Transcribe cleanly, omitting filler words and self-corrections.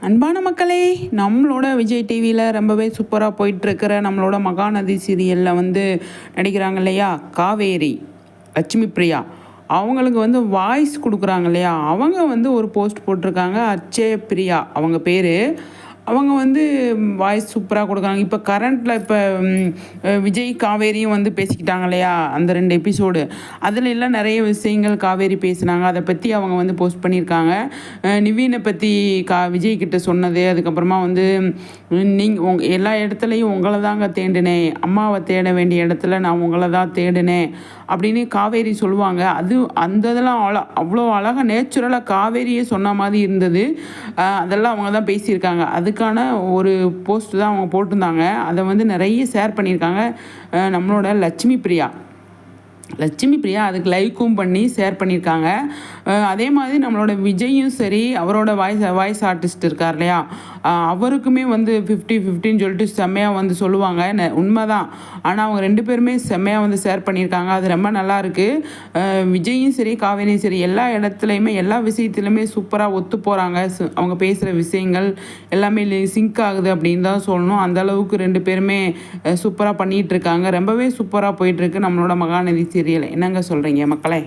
அன்பான மக்களே, நம்மளோட விஜய் டிவியில் ரொம்பவே சூப்பராக போயிட்டுருக்கிற நம்மளோட மகாநதி சீரியலில் வந்து நடிக்கிறாங்க இல்லையா, காவேரி லட்சுமி பிரியா. அவங்களுக்கு வந்து வாய்ஸ் கொடுக்குறாங்க இல்லையா, அவங்க வந்து ஒரு போஸ்ட் போட்டிருக்காங்க. அச்சய பிரியா அவங்க பேர். அவங்க வந்து வாய்ஸ் சூப்பராக கொடுக்குறாங்க. இப்போ கரண்ட்டில் இப்போ விஜய் காவேரியும் வந்து பேசிக்கிட்டாங்க இல்லையா, அந்த 2 எபிசோடு. அதில் எல்லாம் நிறைய விஷயங்கள் காவேரி பேசினாங்க. அதை பற்றி அவங்க வந்து போஸ்ட் பண்ணியிருக்காங்க. நிவீனை பற்றி விஜய் கிட்ட சொன்னது, அதுக்கப்புறமா வந்து நீங்கள் எல்லா இடத்துலையும் உங்களை தாங்க தேடினேன், அம்மாவை தேட வேண்டிய இடத்துல நான் உங்களை தான் தேடினேன் அப்படின்னு காவேரி சொல்லுவாங்க. அது அந்த இதெல்லாம் அவ்வளோ அழகாக நேச்சுரலாக காவேரியே சொன்ன மாதிரி இருந்தது. அதெல்லாம் அவங்க தான் பேசியிருக்காங்க. அதுக்கான ஒரு போஸ்ட் தான் அவங்க போட்டிருந்தாங்க. அதை வந்து நிறைய ஷேர் பண்ணியிருக்காங்க நம்மளோட லட்சுமி பிரியா. அதுக்கு லைக்கும் பண்ணி ஷேர் பண்ணியிருக்காங்க. அதே மாதிரி நம்மளோட விஜயும் சரி, அவரோட வாய்ஸ் ஆர்டிஸ்ட் இருக்கார் இல்லையா, அவருக்குமே வந்து 50-50ன்னு சொல்லிட்டு செம்மையாக வந்து சொல்லுவாங்க. உண்மைதான். ஆனால் அவங்க 2 பேருமே செம்மையாக வந்து ஷேர் பண்ணியிருக்காங்க. அது ரொம்ப நல்லாயிருக்கு. விஜயும் சரி காவேரியும் சரி எல்லா இடத்துலையுமே எல்லா விஷயத்துலையுமே சூப்பராக ஒத்து போகிறாங்க. அவங்க பேசுகிற விஷயங்கள் எல்லாமே சிங்க் ஆகுது அப்படின்னு தான் சொல்லணும். அந்தளவுக்கு 2 பேருமே சூப்பராக பண்ணிகிட்ருக்காங்க. ரொம்பவே சூப்பராக போயிட்டுருக்கு நம்மளோட மகாநதி சீரியல். என்னங்க சொல்கிறீங்க மக்களே?